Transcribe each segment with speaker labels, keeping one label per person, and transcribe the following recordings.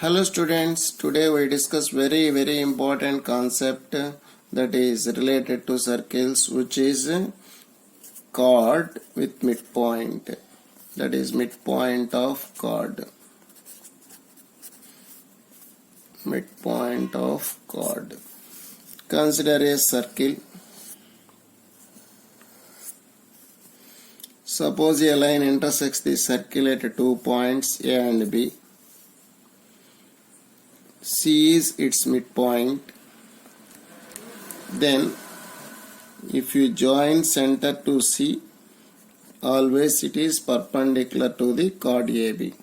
Speaker 1: Hello students, today we discuss very important concept that is related to circles, which is chord with midpoint, that is midpoint of chord. Midpoint of chord. Consider a circle. Suppose a line intersects the circle at 2 points A and B. C is its midpoint. Then if you join center to C, always it is perpendicular to the chord AB,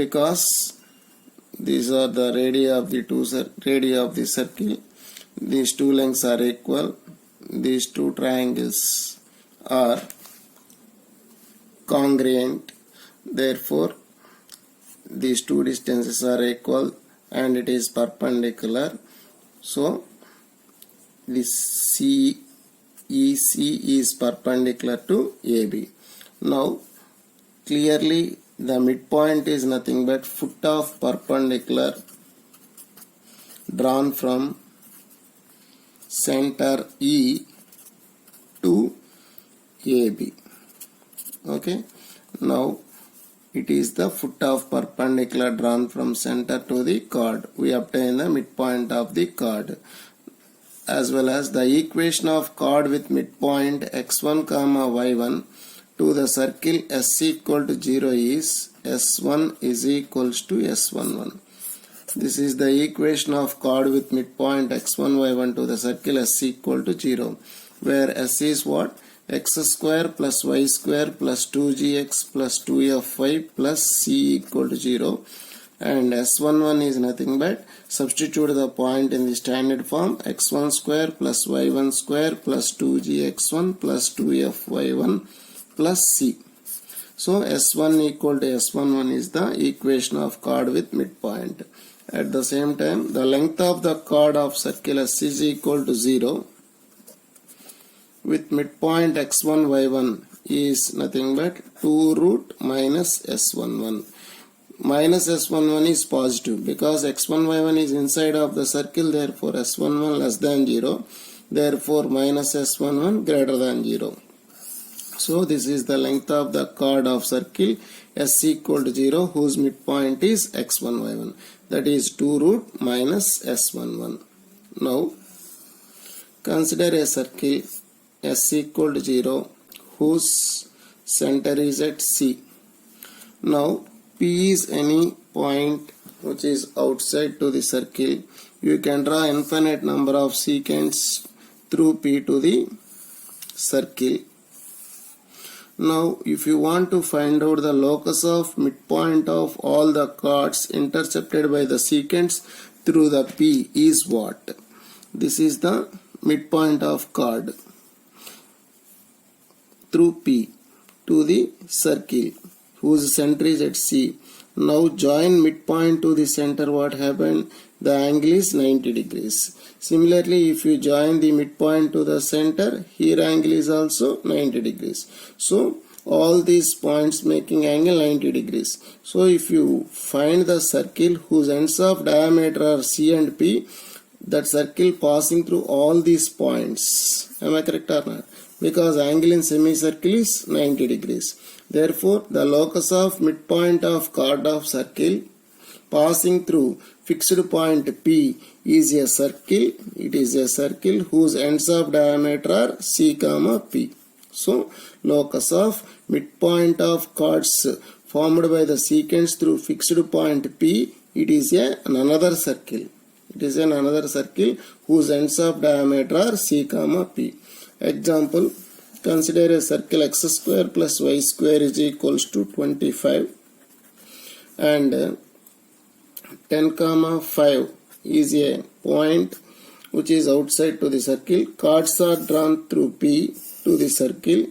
Speaker 1: because these are the radii of the circle. These two lengths are equal. These two triangles are congruent. Therefore, these two distances are equal and it is perpendicular. So, this CEC is perpendicular to AB. Now, clearly the midpoint is nothing but foot of perpendicular drawn from center E to AB. Okay. Now, it is the foot of perpendicular drawn from center to the chord. We obtain the midpoint of the chord, as well as the equation of chord with midpoint x1 comma y1 to the circle S equal to 0 is S1 is equals to S11. This is the equation of chord with midpoint x1 y1 to the circle S equal to 0, where S is what? X square plus y square plus 2gx plus 2fy plus c equal to 0, and S11 is nothing but substitute the point in the standard form x1 square plus y1 square plus 2gx1 plus 2fy1 plus c. So S1 equal to S11 is the equation of chord with midpoint. At the same time, the length of the chord of circle S is equal to 0 with midpoint x1 y1 is nothing but 2 root minus S11. Minus S11 is positive because x1 y1 is inside of the circle, therefore S11 less than 0, therefore minus S11 greater than 0. So this is the length of the chord of circle S equal to 0 whose midpoint is x1 y1, that is 2 root minus S11. Now consider a circle S equal to 0 whose center is at C. Now P is any point which is outside to the circle. You can draw infinite number of secants through P to the circle. Now if you want to find out the locus of midpoint of all the chords intercepted by the secants through the P is what? This is the midpoint of chord through P to the circle whose center is at C. Now join midpoint to the center, what happened? The angle is 90 degrees. Similarly, if you join the midpoint to the center, here angle is also 90 degrees. So all these points making angle 90 degrees. So if you find the circle whose ends of diameter are C and P, that circle passing through all these points. Am I correct or not? Because angle in semicircle is 90 degrees. Therefore, the locus of midpoint of chord of circle passing through fixed point P is a circle. It is a circle whose ends of diameter are C comma P. So, locus of midpoint of chords formed by the secants through fixed point P, it is another circle. It is another circle whose ends of diameter are C comma P. Example, consider a circle x square plus y square is equals to 25 and 10 comma 5 is a point which is outside to the circle. Chords are drawn through P to the circle.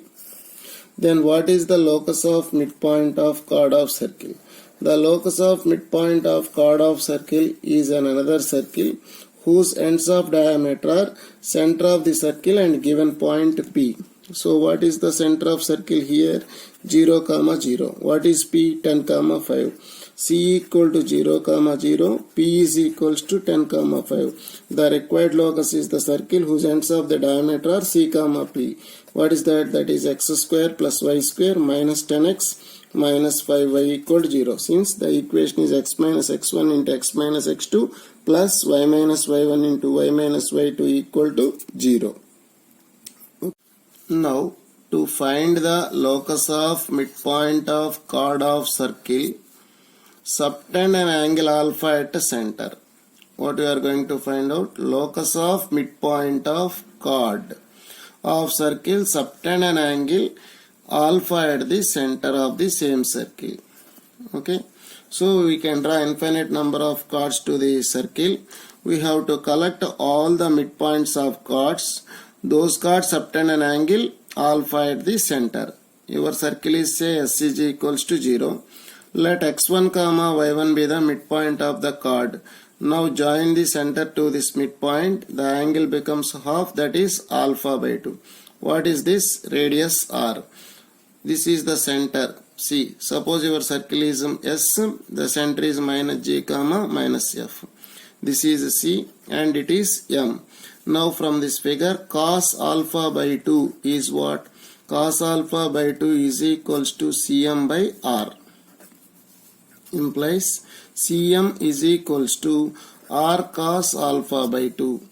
Speaker 1: Then what is the locus of midpoint of chord of circle? The locus of midpoint of chord of circle is another circle whose ends of diameter are center of the circle and given point P. So what is the center of circle here? 0, 0. What is P? 10, 5. C equal to 0 comma 0, P is equals to 10 comma 5. The required locus is the circle whose ends of the diameter are C comma P. What is that? That is x square plus y square minus 10x minus 5y equal to 0. Since the equation is x minus x1 into x minus x2 plus y minus y1 into y minus y2 equal to 0. Now, to find the locus of midpoint of chord of circle, subtend an angle alpha at the center. What we are going to find out? Locus of midpoint of chord of circle, subtend an angle alpha at the center of the same circle. Okay. So we can draw infinite number of chords to the circle. We have to collect all the midpoints of chords. Those chords subtend an angle alpha at the center. Your circle is say S is equals to 0. Let x1 comma y1 be the midpoint of the chord. Now join the center to this midpoint. The angle becomes half, that is alpha by 2. What is this? Radius r. This is the center C. Suppose your circle is S, the center is minus G comma minus F. This is C and it is M. Now from this figure, cos alpha by 2 is what? Cos alpha by 2 is equals to Cm by R. Implies Cm is equals to R cos alpha by 2.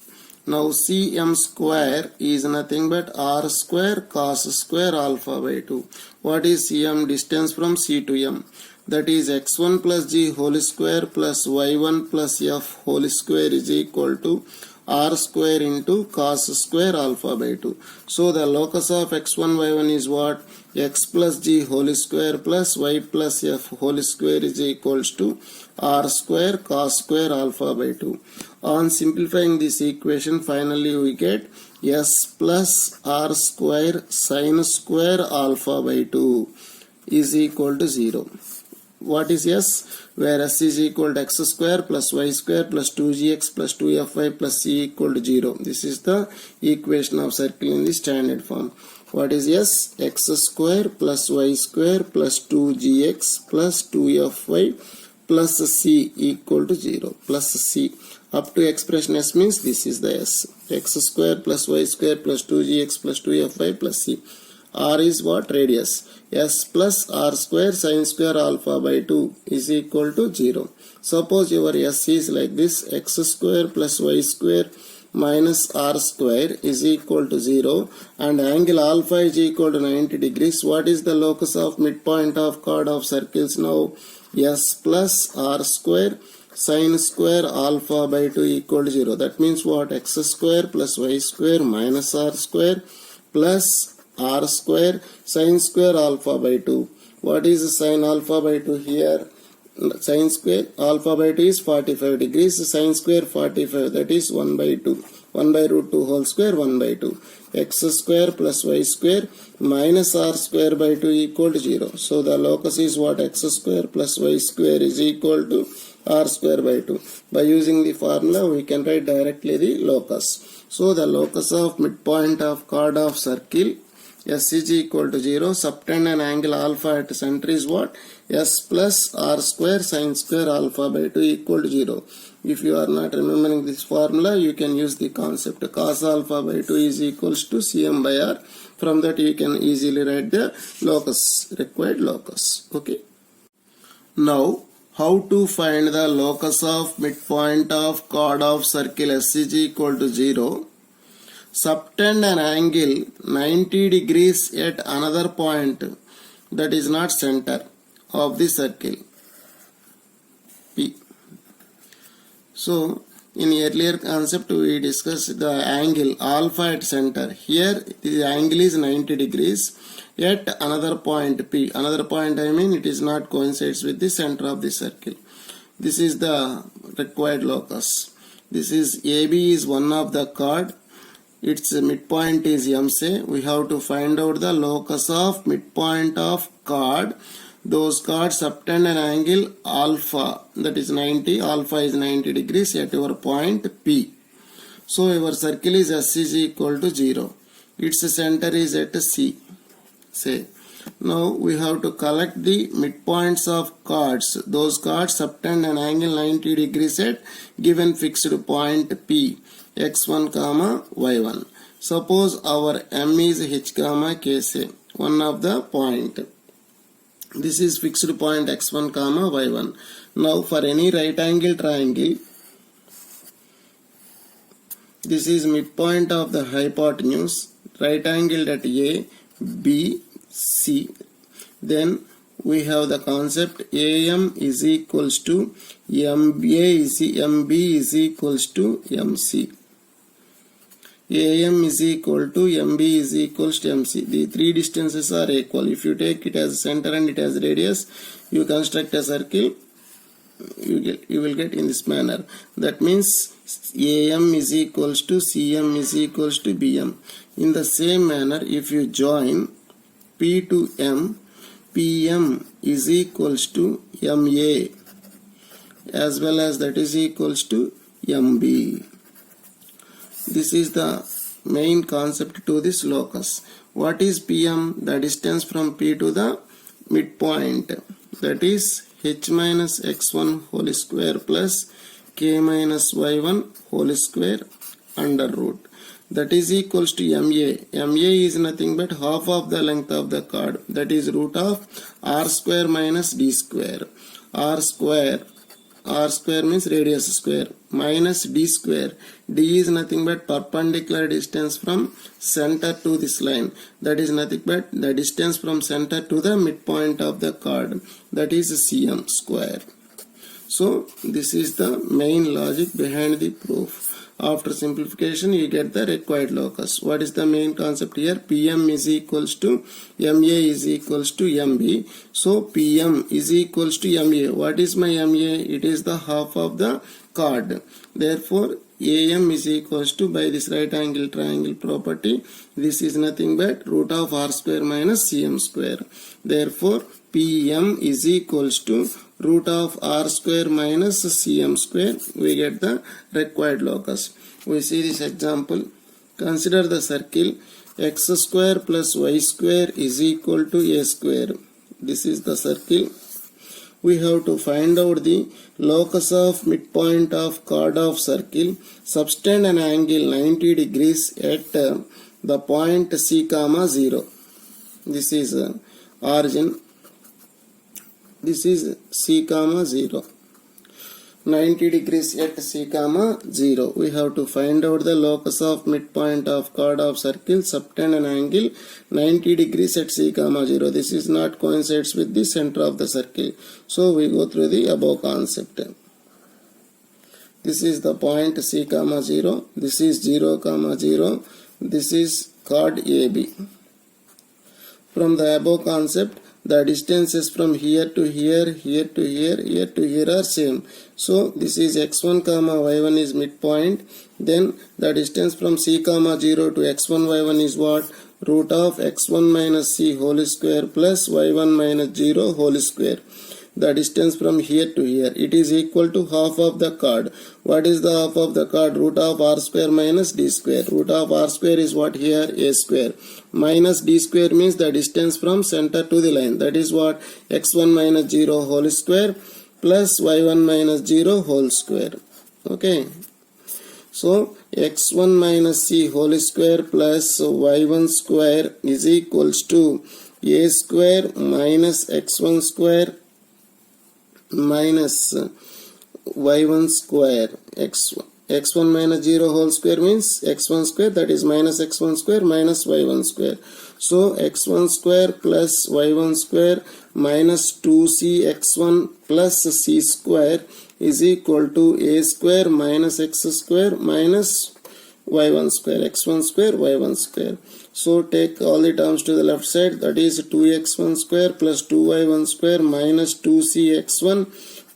Speaker 1: Now Cm square is nothing but R square cos square alpha by 2. What is Cm? Distance from C to M. That is x1 plus g whole square plus y1 plus f whole square is equal to r square into cos square alpha by 2. So the locus of x1 y1 is what? X plus g whole square plus y plus f whole square is equals to r square cos square alpha by 2. On simplifying this equation, finally we get s plus r square sin square alpha by 2 is equal to 0. What is s? Where s is equal to x square plus y square plus 2gx plus 2fy plus c equal to 0. This is the equation of circle in the standard form. What is s? X square plus y square plus 2gx plus 2fy plus c equal to 0. Plus c. Up to expression s means this is the s. X square plus y square plus 2gx plus 2fy plus c. R is what? Radius. S plus R square sin square alpha by 2 is equal to 0. Suppose your S is like this. X square plus y square minus R square is equal to 0 and angle alpha is equal to 90 degrees. What is the locus of midpoint of chord of circles now? S plus R square sin square alpha by 2 equal to 0. That means what? X square plus y square minus R square plus R square sin square alpha by 2. What is sin alpha by 2 here? Sin square alpha by 2 is 45 degrees. Sin square 45, that is 1 by 2. 1 by root 2 whole square 1 by 2. X square plus y square minus R square by 2 equal to 0. So the locus is what? X square plus y square is equal to R square by 2. By using the formula we can write directly the locus. So the locus of midpoint of chord of circle S is equal to 0. Subtend an angle alpha at center is what? S plus R square sin square alpha by 2 equal to 0. If you are not remembering this formula, you can use the concept cos alpha by 2 is equals to Cm by R. From that you can easily write the locus, required locus. Okay. Now, how to find the locus of midpoint of chord of circle S is equal to 0? Subtend an angle 90 degrees at another point that is not center of the circle P. So in earlier concept we discussed the angle alpha at center. Here the angle is 90 degrees at another point P. Another point I mean it is not coincides with the center of the circle. This is the required locus. This is AB is one of the chord. Its midpoint is M. Say we have to find out the locus of midpoint of chord. Those chords subtend an angle alpha, that is 90. Alpha is 90 degrees at your point P. So your circle is S is equal to 0. Its center is at C. Say Now we have to collect the midpoints of chords. Those chords subtend an angle 90 degrees at given fixed point P, x1 comma y1. Suppose our M is h comma k, say one of the point. This is fixed point x1 comma y1. Now for any right angle triangle, this is midpoint of the hypotenuse, right angled at A, B, C. Then we have the concept AM is equals to MB is equals to MC. AM is equal to MB is equals to MC. The three distances are equal. If you take it as center and it as radius, you construct a circle, you will get in this manner. That means AM is equals to CM is equals to BM. In the same manner, if you join P to M, PM is equals to MA as well as that is equals to MB. This is the main concept to this locus. What is PM? The distance from P to the midpoint. That is h minus x1 whole square plus k minus y1 whole square under root. That is equals to MA. MA is nothing but half of the length of the chord. That is root of r square minus d square. R square means radius square minus d square. D is nothing but perpendicular distance from center to this line. That is nothing but the distance from center to the midpoint of the chord. That is CM square. So this is the main logic behind the proof. After simplification, you get the required locus. What is the main concept here? PM is equals to MA is equals to MB. So PM is equals to MA. What is my MA? It is the half of the chord. Therefore, AM is equals to, by this right angle triangle property, this is nothing but root of r square minus CM square. Therefore, PM is equals to root of r square minus cm square. We get the required locus. We see this example. Consider the circle x square plus y square is equal to a square. This is the circle. We have to find out the locus of midpoint of chord of circle. Subtend an angle 90 degrees at the point C comma 0. This is origin. This is C comma 0. 90 degrees at C comma 0. We have to find out the locus of midpoint of chord of circle, subtend an angle 90 degrees at C comma 0. This is not coincides with the center of the circle. So we go through the above concept. This is the point C comma 0. This is 0 comma 0. This is chord AB. From the above concept, the distances from here to here, here to here, here to here are same. So this is x1 comma y1 is midpoint. Then the distance from C comma 0 to x1 y1 is what? Root of x1 minus c whole square plus y1 minus 0 whole square. The distance from here to here, it is equal to half of the chord. What is the half of the chord? Root of r square minus d square. Root of r square is what here? A square. Minus d square means the distance from center to the line. That is what? x1 minus 0 whole square plus y1 minus 0 whole square. Okay. So x1 minus c whole square plus y1 square is equals to a square minus x1 square minus y1 square. x1 minus 0 whole square means x1 square, that is minus x1 square minus y1 square. So x1 square plus y1 square minus 2c x1 plus c square is equal to a square minus x square minus y1 square, x1 square, y1 square. So take all the terms to the left side, that is 2x1 square plus 2y1 square minus 2cx1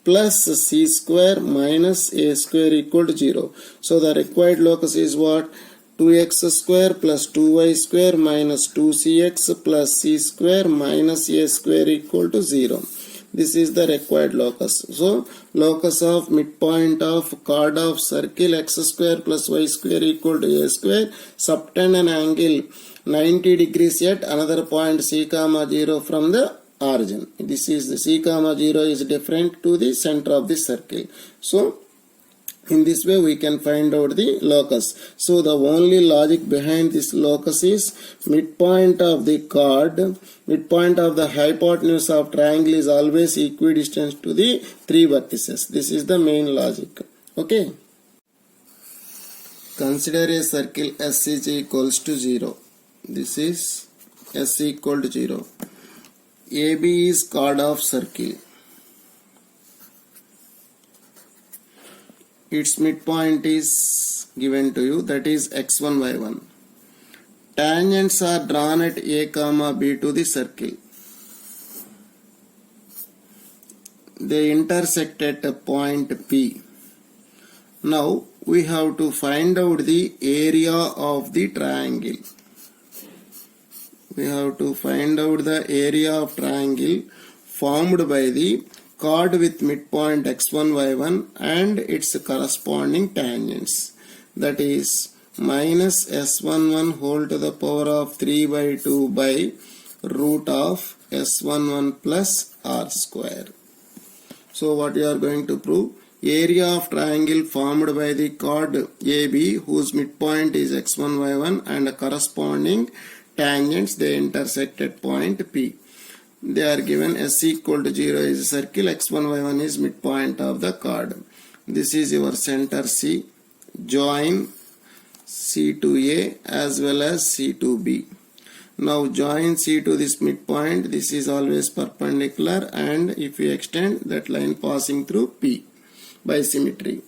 Speaker 1: plus c square minus a square equal to 0. So the required locus is what? 2x square plus 2y square minus 2cx plus c square minus a square equal to 0. This is the required locus. So locus of midpoint of chord of circle x square plus y square equal to a square. Subtend an angle 90 degrees at another point c comma 0 from the origin. This is the c comma 0 is different to the center of the circle. So in this way we can find out the locus. So the only logic behind this locus is midpoint of the chord, midpoint of the hypotenuse of triangle is always equidistant to the three vertices. This is the main logic. Okay. Consider a circle S is equals to 0. This is S equal to 0. AB is chord of circle. Its midpoint is given to you, that is x1, y1. Tangents are drawn at a comma b to the circle. They intersect at a point P. Now we have to find out the area of the triangle. We have to find out the area of triangle formed by the chord with midpoint x1, y1 and its corresponding tangents. That is minus s11 whole to the power of 3 by 2 by root of s11 plus r square. So what you are going to prove? Area of triangle formed by the chord AB whose midpoint is x1, y1 and corresponding tangents they intersect at point P. They are given S equal to 0 is a circle, x1, y1 is midpoint of the chord. This is your center C. Join C to A as well as C to B. Now join C to this midpoint. This is always perpendicular, and if we extend that line passing through P by symmetry.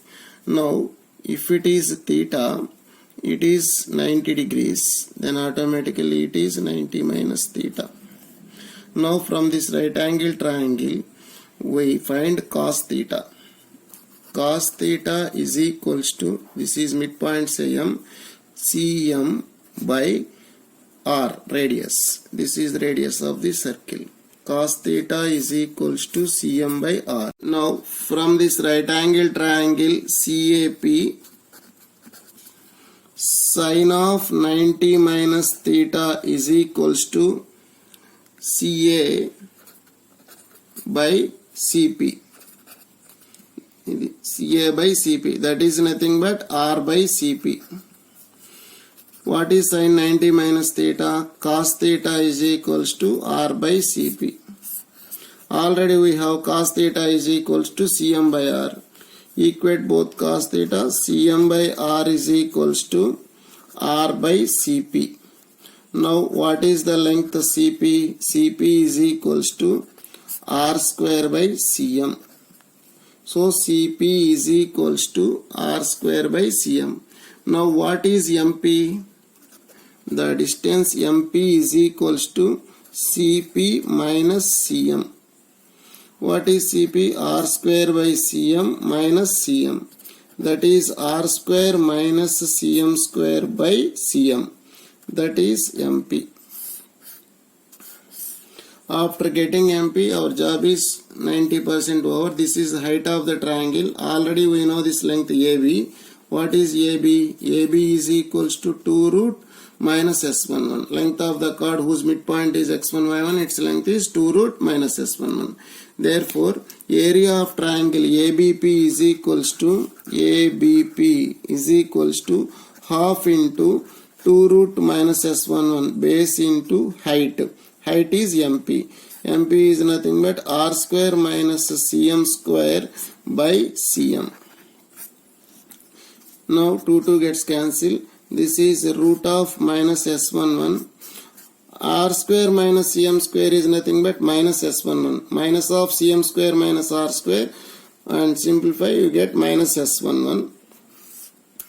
Speaker 1: Now if it is theta, it is 90 degrees, then automatically it is 90 minus theta. Now from this right angle triangle we find cos theta. Cos theta is equals to, this is midpoint CM, CM by R radius. This is the radius of the circle. Cos theta is equals to CM by R. Now from this right angle triangle CAP, sine of 90 minus theta is equals to CA by CP. CA by CP, that is nothing but R by CP. What is sine 90 minus theta? Cos theta is equals to R by CP. Already we have cos theta is equals to CM by R. Equate both cos theta. CM by R is equals to R by CP. Now what is the length of CP? CP is equals to R square by CM. So CP is equals to R square by CM. Now what is MP? The distance MP is equals to CP minus CM. What is CP? R square by CM minus CM. That is R square minus CM square by CM. That is MP. After getting MP, our job is 90% over. This is the height of the triangle. Already we know this length AB. What is AB? AB is equals to 2 root minus S11. Length of the chord whose midpoint is x1, y1, its length is 2 root minus S11. Therefore, area of triangle ABP is equals to half into 2 root minus S11 base into height. Height is MP. MP is nothing but R square minus CM square by CM. Now 2 gets cancelled. This is root of minus S11. R square minus CM square is nothing but minus S11. Minus of CM square minus R square, and simplify you get minus S11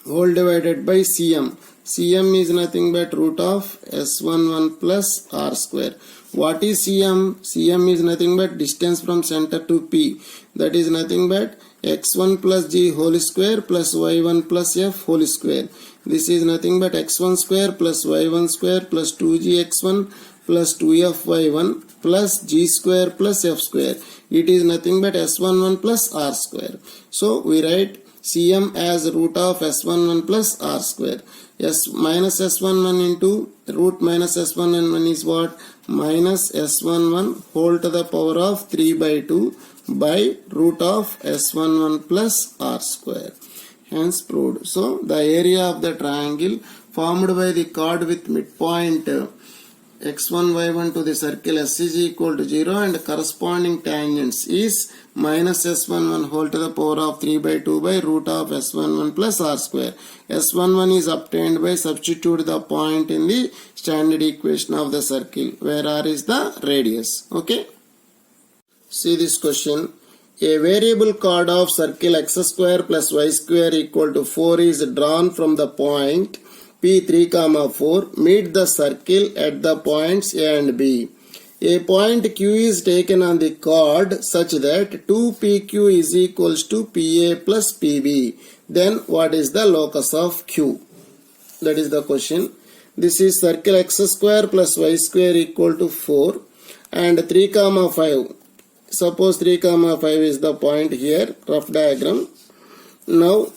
Speaker 1: whole divided by CM. CM is nothing but root of S11 plus R square. What is CM? CM is nothing but distance from center to P. That is nothing but x1 plus g whole square plus y1 plus f whole square. This is nothing but x1 square plus y1 square plus 2gx1 plus 2fy1 plus g square plus f square. It is nothing but s11 plus r square. So we write Cm as root of S11 plus R square. S minus S11 into root minus S11 is what? Minus S11 whole to the power of 3 by 2 by root of S11 plus R square. Hence proved. So the area of the triangle formed by the chord with midpoint x1 y1 to the circle S is equal to 0 and corresponding tangents is minus S11 whole to the power of 3 by 2 by root of S11 plus R square. S11 is obtained by substitute the point in the standard equation of the circle where R is the radius. Okay. See this question. A variable chord of circle x square plus y square equal to 4 is drawn from the point P3, 4. Meet the circle at the points A and B. A point Q is taken on the chord such that 2PQ is equals to PA plus PB. Then what is the locus of Q? That is the question. This is circle x square plus y square equal to 4 and 3, 5. Suppose 3, 5 is the point here, rough diagram. Now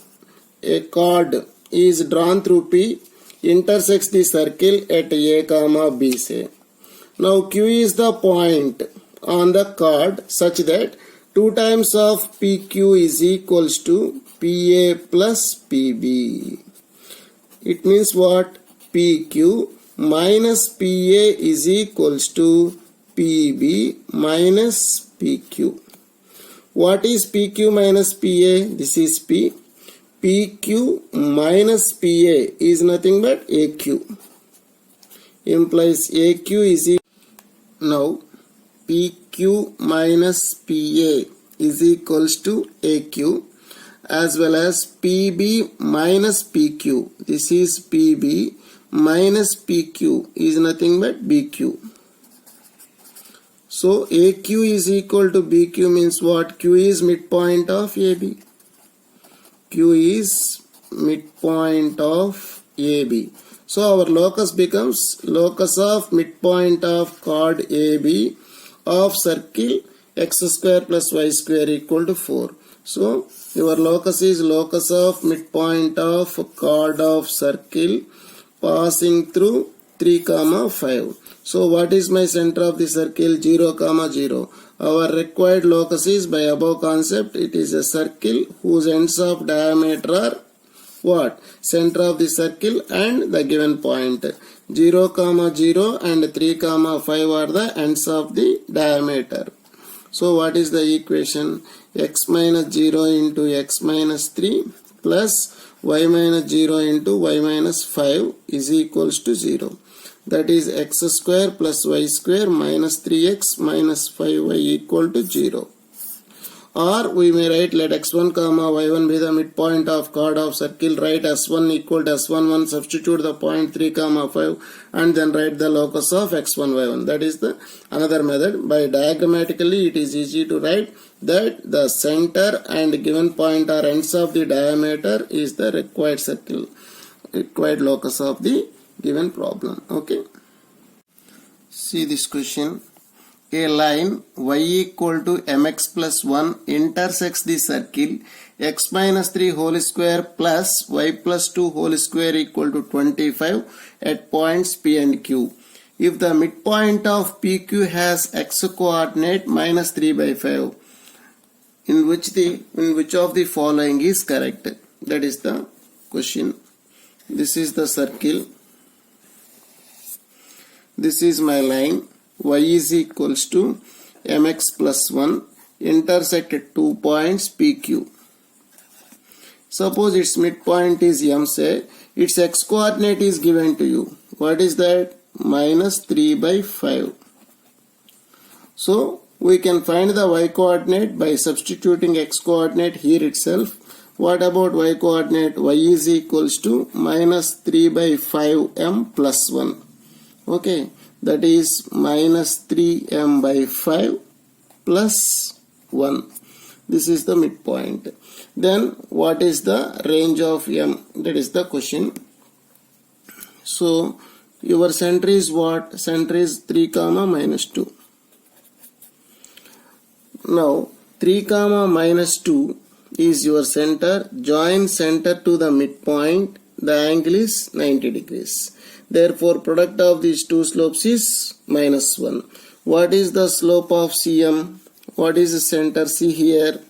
Speaker 1: a chord is drawn through P, intersects the circle at A, B say. Now Q is the point on the chord such that 2 times of PQ is equals to PA plus PB. It means what? PQ minus PA is equals to PB minus PQ. What is PQ minus PA? This is P. PQ minus PA is nothing but AQ. Implies AQ is equal. Now PQ minus PA is equals to AQ as well as PB minus PQ. This is PB minus PQ is nothing but BQ. So AQ is equal to BQ means what? Q is midpoint of AB. Q is midpoint of AB. So our locus becomes locus of midpoint of chord AB of circle x square plus y square equal to 4. So your locus is locus of midpoint of chord of circle passing through 3, 5. So what is my center of the circle? 0, 0. Our required locus is by above concept. It is a circle whose ends of diameter are what? Center of the circle and the given point. 0, 0 and 3, 5 are the ends of the diameter. So what is the equation? X minus 0 into x minus 3 plus y minus 0 into y minus 5 is equals to 0. That is x square plus y square minus 3x minus 5y equal to 0. Or we may write let x1, y1 be the midpoint of chord of circle. Write s1 equal to s11, substitute the point 3, 5 and then write the locus of x1, y1. That is the another method. By diagrammatically it is easy to write that the center and given point or ends of the diameter is the required circle, required locus of the given problem. Okay. See this question. A line y equal to mx plus 1 intersects the circle x minus 3 whole square plus y plus 2 whole square equal to 25 at points P and Q. If the midpoint of PQ has x coordinate minus 3 by 5, in which of the following is correct? That is the question. This is the circle. This is my line. Y is equals to mx plus 1 intersect at 2 points PQ. Suppose its midpoint is m, say its x coordinate is given to you. What is that? Minus 3 by 5. So we can find the y coordinate by substituting x coordinate here itself. What about y coordinate? Y is equals to minus 3 by 5m plus 1. Okay. That is minus 3m by 5 plus 1. This is the midpoint. Then what is the range of m? That is the question. So your center is what? Center is 3, minus 2. Now 3, minus 2 is your center. Join center to the midpoint. The angle is 90 degrees. Therefore, product of these two slopes is minus 1. What is the slope of CM? What is the center? See here.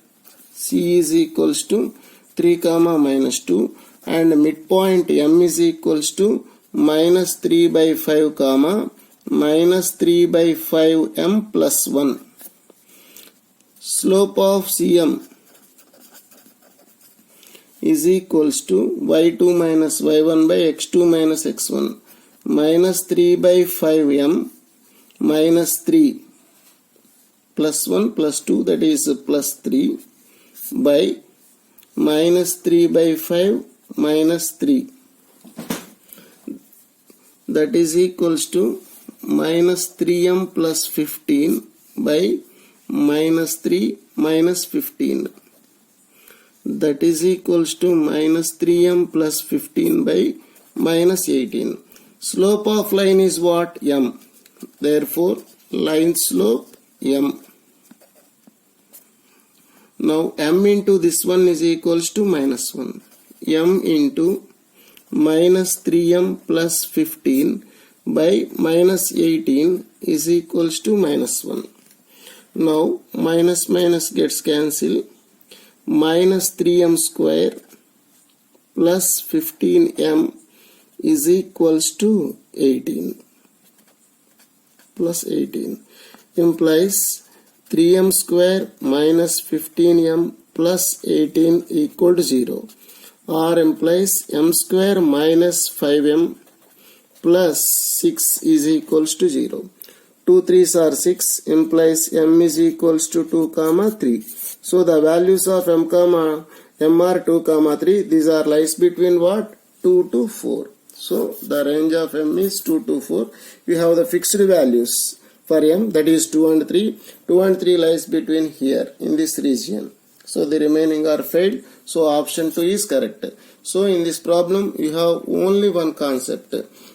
Speaker 1: C is equals to 3 comma minus 2 and midpoint M is equals to minus 3 by 5 comma minus 3 by 5 M plus 1. Slope of CM is equals to y2 minus y1 by x2 minus x1 minus 3 by 5m minus 3 plus 1 plus 2, that is plus 3 by minus 3 by 5 minus 3, that is equals to minus 3m plus 15 by minus 3 minus 15, that is equals to minus 3m plus 15 by minus 18. Slope of line is what? M. Therefore, line slope M. Now, M into this one is equals to minus 1. M into minus 3m plus 15 by minus 18 is equals to minus 1. Now, minus minus gets cancelled. Minus 3m square plus 15m is equals to 18 plus 18 implies 3m square minus 15m plus 18 equal to 0, or implies m square minus 5m plus 6 is equals to 0. 2 3s are 6 implies m is equals to 2 comma 3. So the values of m are 2 comma 3. These are lies between what? 2 to 4. So the range of m is 2 to 4. We have the fixed values for m, that is 2 and 3. 2 and 3 lies between here in this region. So the remaining are failed. So option 2 is correct. So in this problem you have only one concept.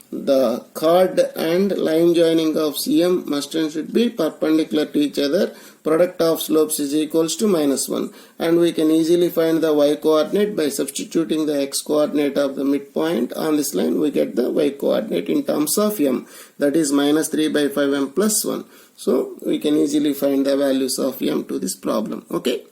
Speaker 1: The chord and line joining of CM must and should be perpendicular to each other. Product of slopes is equals to minus 1, and we can easily find the y coordinate by substituting the x coordinate of the midpoint on this line. We get the y coordinate in terms of m, that is minus 3 by 5m plus 1. So we can easily find the values of m to this problem. Okay.